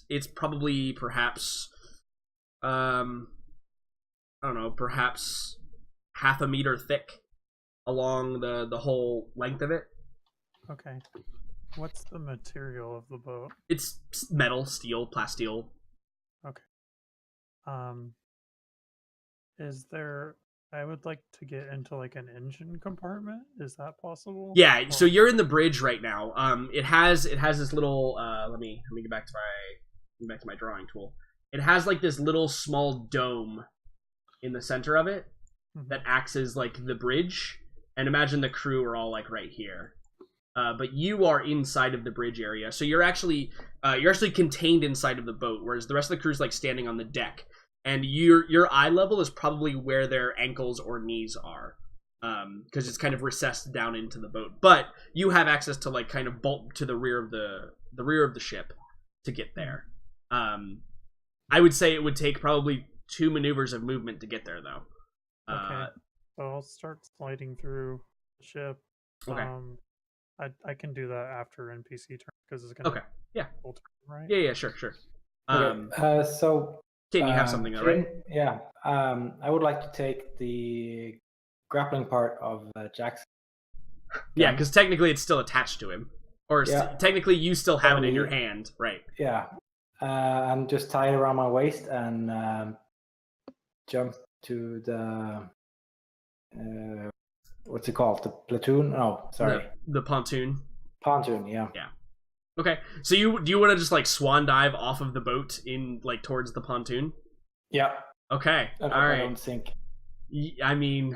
it's probably perhaps I don't know, perhaps half a meter thick along the whole length of it. Okay. What's the material of the boat? It's metal, steel, plasteel. Is there? I would like to get into like an engine compartment. Is that possible? Yeah, Or- so you're in the bridge right now. It has this little let me get back to my drawing tool. It has like this little small dome in the center of it that acts as like the bridge. And imagine the crew are all like right here. But you are inside of the bridge area, so you're actually contained inside of the boat, whereas the rest of the crew's like standing on the deck. And your eye level is probably where their ankles or knees are, because it's kind of recessed down into the boat. But you have access to like kind of bolt to the rear of the ship to get there. I would say it would take probably 2 maneuvers of movement to get there, though. Okay. So I'll start sliding through the ship. Okay. I can do that after NPC turn because it's gonna. Okay. Yeah. Full turn, right? Yeah. Sure. Okay, so Kin, you have something, though, right? Yeah. I would like to take the grappling part of Jack's. Yeah, because technically it's still attached to him, or technically you still have it in your Probably. hand, right? Yeah. And just tie it around my waist and jump to the what's it called? The platoon? No, sorry. The pontoon. Pontoon, yeah. Okay, so do you want to just like swan dive off of the boat in like towards the pontoon? Yeah. Okay, I all hope I right. don't sink. I mean,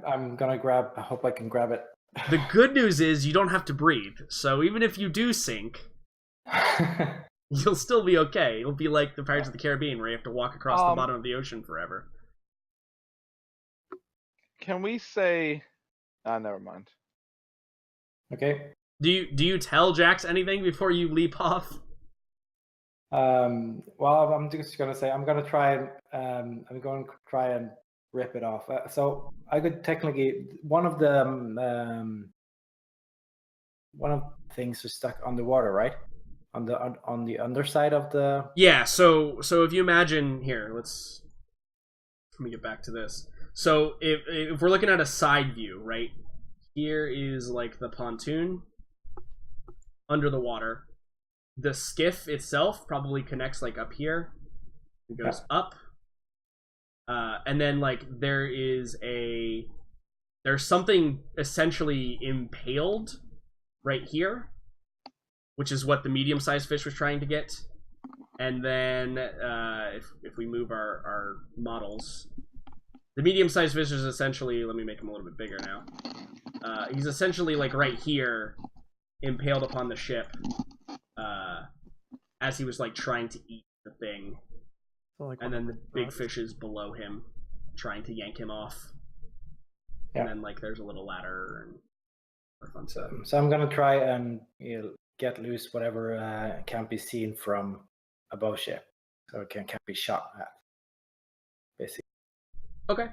I'm gonna grab. I hope I can grab it. the good news is you don't have to breathe. So even if you do sink, you'll still be okay. It'll be like the Pirates of the Caribbean, where you have to walk across the bottom of the ocean forever. Can we say? Never mind. Okay. Do you tell Jax anything before you leap off? Well, I'm just gonna say I'm gonna try and rip it off. So I could technically one of the things is stuck underwater, right? On the underside of the. Yeah. So if you imagine here, let me get back to this. So if we're looking at a side view, right? Here is like the pontoon under the water. The skiff itself probably connects like up here. It goes up. And then like there's something essentially impaled right here, which is what the medium-sized fish was trying to get. And then if we move our models, the medium-sized fish is essentially, let me make him a little bit bigger now. He's essentially like right here, impaled upon the ship, as he was like trying to eat the thing. So, like, And then the big fish is below him, trying to yank him off. Yeah. And then like there's a little ladder and fun stuff. So I'm gonna try and get loose whatever can't be seen from above ship, so it can't be shot at. basically. Okay.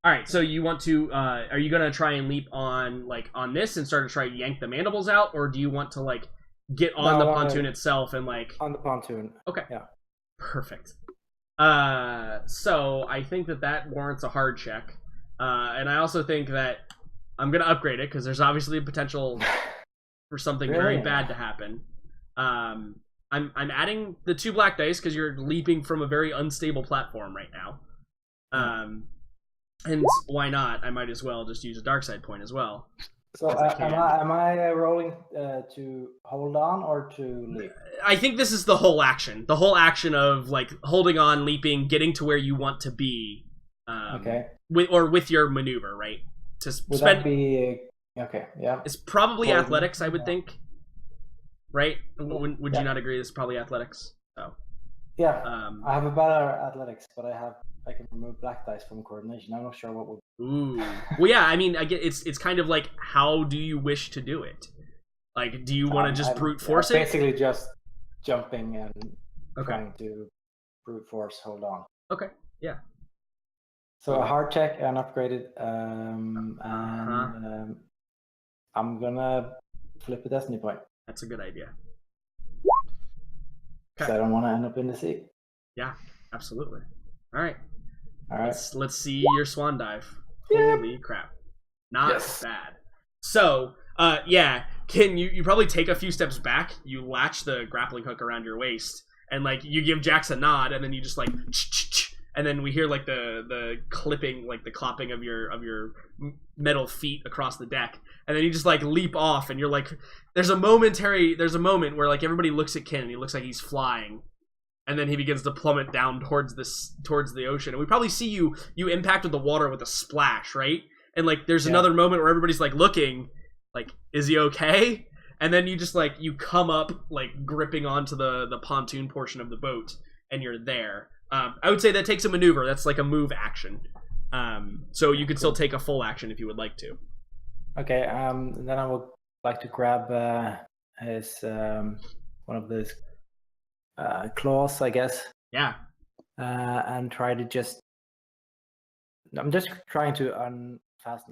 All right. So you want to? Are you gonna try and leap on on this and start to try to yank the mandibles out, or do you want to get on No, the I wanna- pontoon itself and On the pontoon. Okay. Yeah. Perfect. So I think that warrants a hard check, and I also think that I'm gonna upgrade it because there's obviously a potential for something very Really? bad to happen. I'm adding the 2 black dice because you're leaping from a very unstable platform right now. And why not? I might as well just use a dark side point as well. So As I can. am I rolling to hold on or to leap? I think this is the whole action. The whole action of holding on, leaping, getting to where you want to be. Okay. With your maneuver, right? To Would spend. that be okay? Yeah. It's probably Holding. athletics, I would Yeah. think. Right? Would Yeah. you not agree? This is probably athletics. So. Yeah. Um, I have a better athletics, but I can remove black dice from coordination. I'm not sure what would. Ooh. Well, yeah. I mean, I get it's kind of how do you wish to do it? Do you want to just brute force it? Basically, just jumping and Okay. trying to brute force hold on. Okay. Yeah. So a hard check and upgraded, and I'm gonna flip a destiny point That's a good idea. because I don't want to end up in the sea. Yeah. Absolutely. All right. All right. Let's see your swan dive. Yeah. Holy crap. Not Yes. bad. So, yeah, Ken, you probably take a few steps back, you latch the grappling hook around your waist, and you give Jax a nod, and then you just and then we hear the clipping, the clopping of your metal feet across the deck, and then you just leap off, and you're there's a moment where everybody looks at Ken and he looks like he's flying. And then he begins to plummet down towards the ocean. And we probably see you impact with the water with a splash, right? And there's another moment where everybody's looking, is he okay? And then you just you come up gripping onto the pontoon portion of the boat, and you're there. I would say that takes a maneuver. That's a move action. So you could still take a full action if you would like to. Okay. Then I would like to grab his one of those claws, I guess. Yeah. And try to just. I'm just trying to unfasten.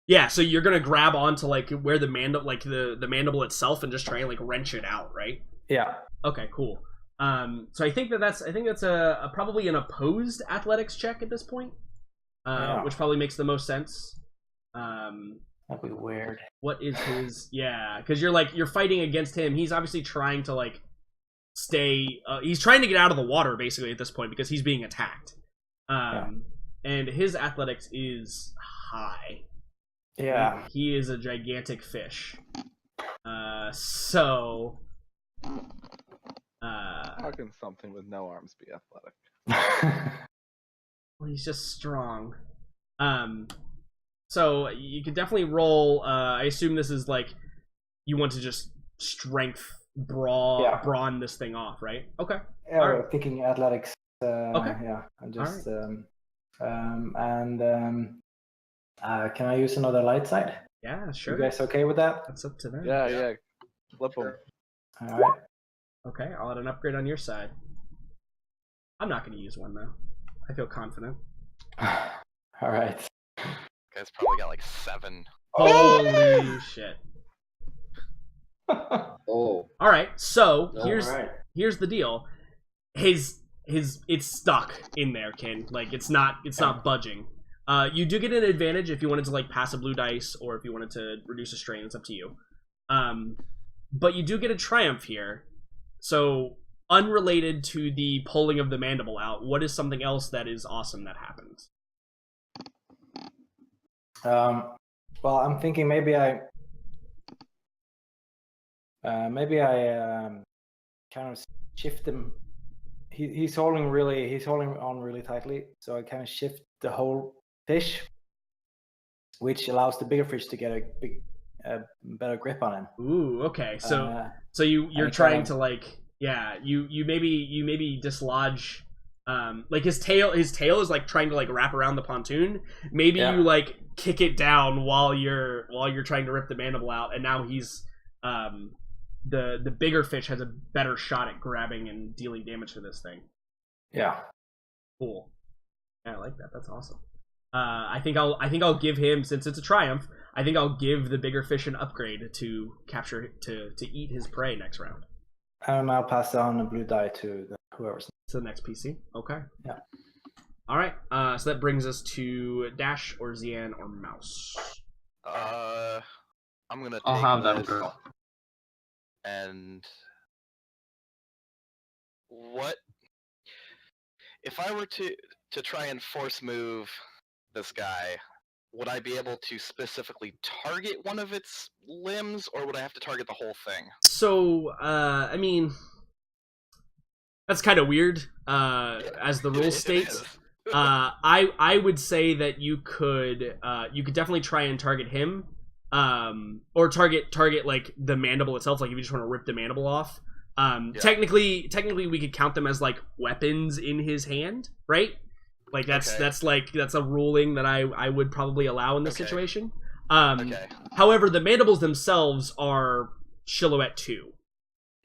Yeah, so you're gonna grab onto where the mandible, the mandible itself, and just try and wrench it out, right? Yeah. Okay, cool. So I think that's a probably an opposed athletics check at this point, which probably makes the most sense. That'd be weird. What is his? Yeah, because you're fighting against him. He's obviously trying to stay. He's trying to get out of the water basically at this point because he's being attacked. And his athletics is high. Yeah. He is a gigantic fish. So. How can something with no arms be athletic? Well, he's just strong. So you could definitely roll. I assume this is you want to just strength brawn this thing off, right? Okay. Yeah, All we're right. thinking athletics. Okay. Yeah, and just can I use another light side? Yeah, sure. You guys okay with that? That's up to them. Yeah. Flip them. All right. Okay, I'll add an upgrade on your side. I'm not going to use one though. I feel confident. All right. Guys probably got 7. Holy shit! Oh. All right, so All here's the deal. It's stuck in there, Ken. It's not budging. You do get an advantage if you wanted to pass a blue dice or if you wanted to reduce a strain. It's up to you. But you do get a triumph here. So unrelated to the pulling of the mandible out, what is something else that is awesome that happens? Well, I'm thinking maybe I kind of shift him. He's holding on really tightly, so I kind of shift the whole fish, which allows the bigger fish to get a better grip on him. Ooh, okay. So you're trying to you maybe dislodge his tail is trying to wrap around the pontoon. Maybe you kick it down while you're trying to rip the mandible out, and now he's the bigger fish has a better shot at grabbing and dealing damage to this thing. Yeah. Cool. Yeah, I like that. That's awesome. I think I'll give him, since it's a triumph, I think I'll give the bigger fish an upgrade to capture to eat his prey next round. And I'll pass down a blue die to whoever's. To the next PC. Okay. Yeah. All right. So that brings us to Dash or Zian or Mouse. I'm gonna. I'll take have them this go. And what if I were to try and force move this guy? Would I be able to specifically target one of its limbs, or would I have to target the whole thing? So, I mean, that's kind of weird, as the rules states. I would say that you could definitely try and target him, or target like the mandible itself. Like if you just want to rip the mandible off. Technically, we could count them as like weapons in his hand, right? Like that's a ruling that I would probably allow in this situation. However, the mandibles themselves are Silhouette 2.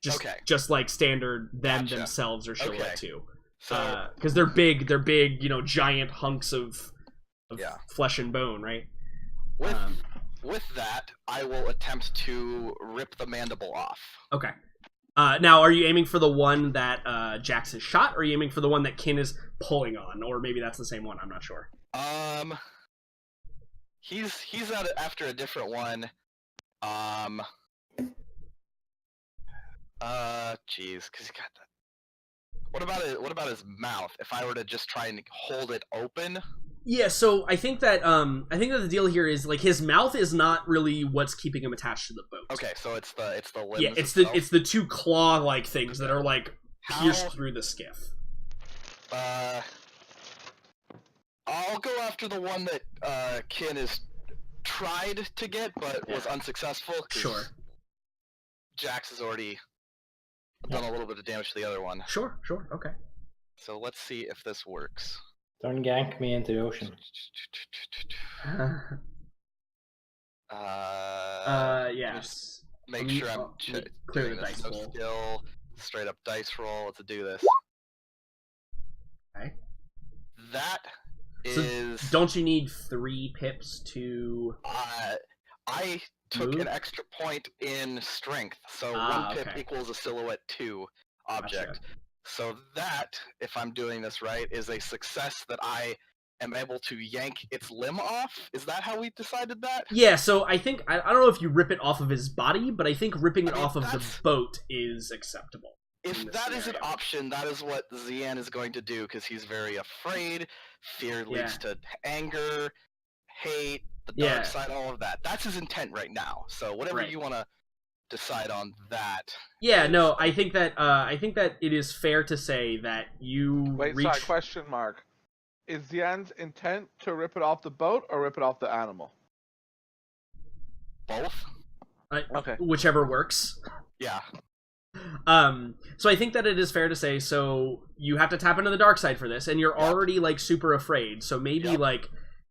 Just like standard themselves are Silhouette 2. So because they're big, giant hunks of flesh and bone, right? With that, I will attempt to rip the mandible off. Okay. Now, are you aiming for the one that Jax has shot, or are you aiming for the one that Kin is pulling on? Or maybe that's the same one, I'm not sure. He's after a different one. Jeez, because he got that. What about his mouth? If I were to just try and hold it open? Yeah, so I think that the deal here is like his mouth is not really what's keeping him attached to the boat. Okay, so it's the limbs. Yeah, it's the two claw-like things that are like pierced through the skiff. I'll go after the one that Kin has tried to get but was unsuccessful. Sure. Jax has already done a little bit of damage to the other one. Sure, okay. So let's see if this works. Don't yank me into the ocean. Yes. Make sure I'm clear doing the this. dice roll. Skill, straight up dice roll. Let's do this. Okay. That so is. Don't you need 3 pips to? I took move? an extra point in strength, so 1 pip equals a Silhouette 2 object. Gotcha. So that, if I'm doing this right, is a success that I am able to yank its limb off. Is that how we decided that? Yeah, so I think, I don't know if you rip it off of his body, but I think ripping it off of the boat is acceptable. If that is an option, that is what Zian is going to do, because he's very afraid. Fear leads to anger, hate, the dark side, all of that. That's his intent right now. So whatever you want to decide on that. Yeah, no, I think that it is fair to say that you Wait, sorry, question mark. Is Zian's intent to rip it off the boat or rip it off the animal? Both. Okay. Whichever works. Yeah. So I think that it is fair to say, so you have to tap into the dark side for this, and you're already like super afraid, so maybe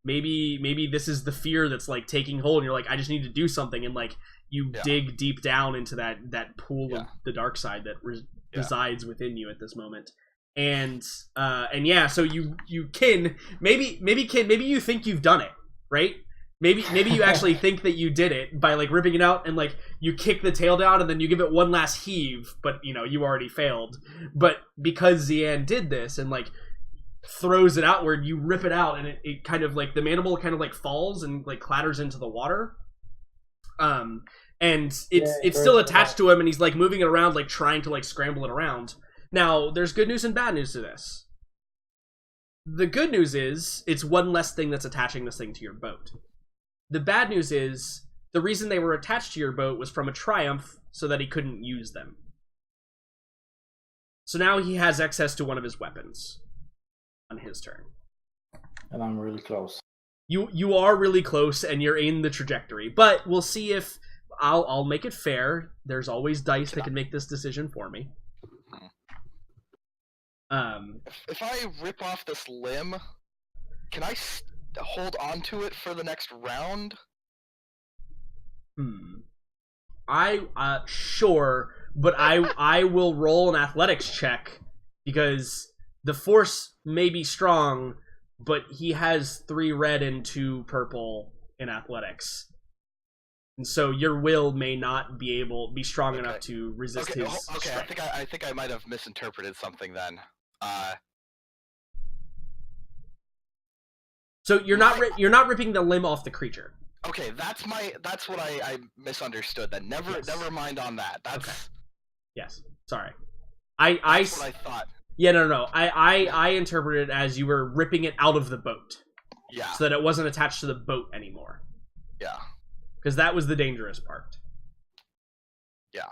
maybe this is the fear that's like taking hold, and you're like, I just need to do something, and like you dig deep down into that pool of the dark side that resides within you at this moment. And so you Kin, maybe you think you've done it, right? Maybe you actually think that you did it by like ripping it out, and like you kick the tail down and then you give it one last heave, but you already failed. But because Zian did this and like throws it outward, you rip it out, and it kind of like the mandible kind of like falls and like clatters into the water. And it's still attached to him, and he's like moving it around, like trying to like scramble it around. Now, there's good news and bad news to this. The good news is it's one less thing that's attaching this thing to your boat. The bad news is the reason they were attached to your boat was from a triumph so that he couldn't use them. So now he has access to one of his weapons on his turn. And I'm really close. You are really close, and you're in the trajectory. But we'll see if I'll make it fair. There's always dice that can make this decision for me. If I rip off this limb, can I hold on to it for the next round? Sure, but I will roll an athletics check because the force may be strong, but he has 3 red and 2 purple in athletics. And so your will may not be strong enough to resist his strength. I think I might have misinterpreted something then. So you're not ripping the limb off the creature. Okay, that's what I misunderstood. Then never mind on that. That's okay. Yes. Sorry. That's what I thought. Yeah, no. I interpreted it as you were ripping it out of the boat. Yeah. So that it wasn't attached to the boat anymore. Yeah. Because that was the dangerous part. Yeah.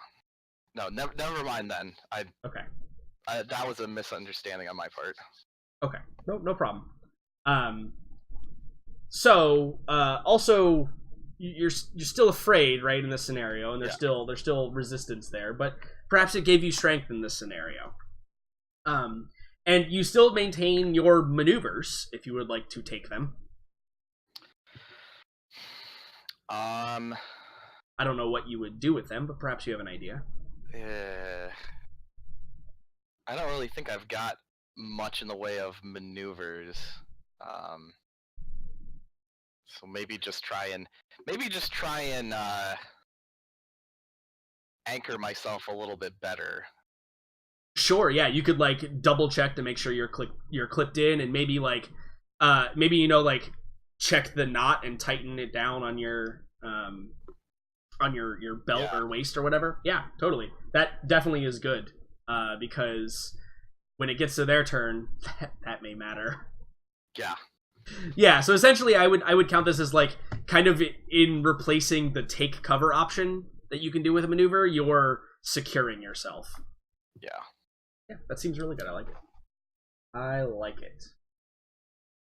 No, never mind then. Okay. That was a misunderstanding on my part. Okay. No problem. So also you're still afraid, right, in this scenario, and there's still resistance there, but perhaps it gave you strength in this scenario. And you still maintain your maneuvers if you would like to take them. I don't know what you would do with them, but perhaps you have an idea. I don't really think I've got much in the way of maneuvers. So maybe just try and anchor myself a little bit better. Sure, yeah, you could like double check to make sure you're clipped in, and maybe like check the knot and tighten it down on your belt or waist or whatever. Yeah, totally. That definitely is good. Because when it gets to their turn, that may matter. Yeah. Yeah, so essentially I would count this as like kind of in replacing the take cover option that you can do with a maneuver, you're securing yourself. Yeah. Yeah, that seems really good. I like it.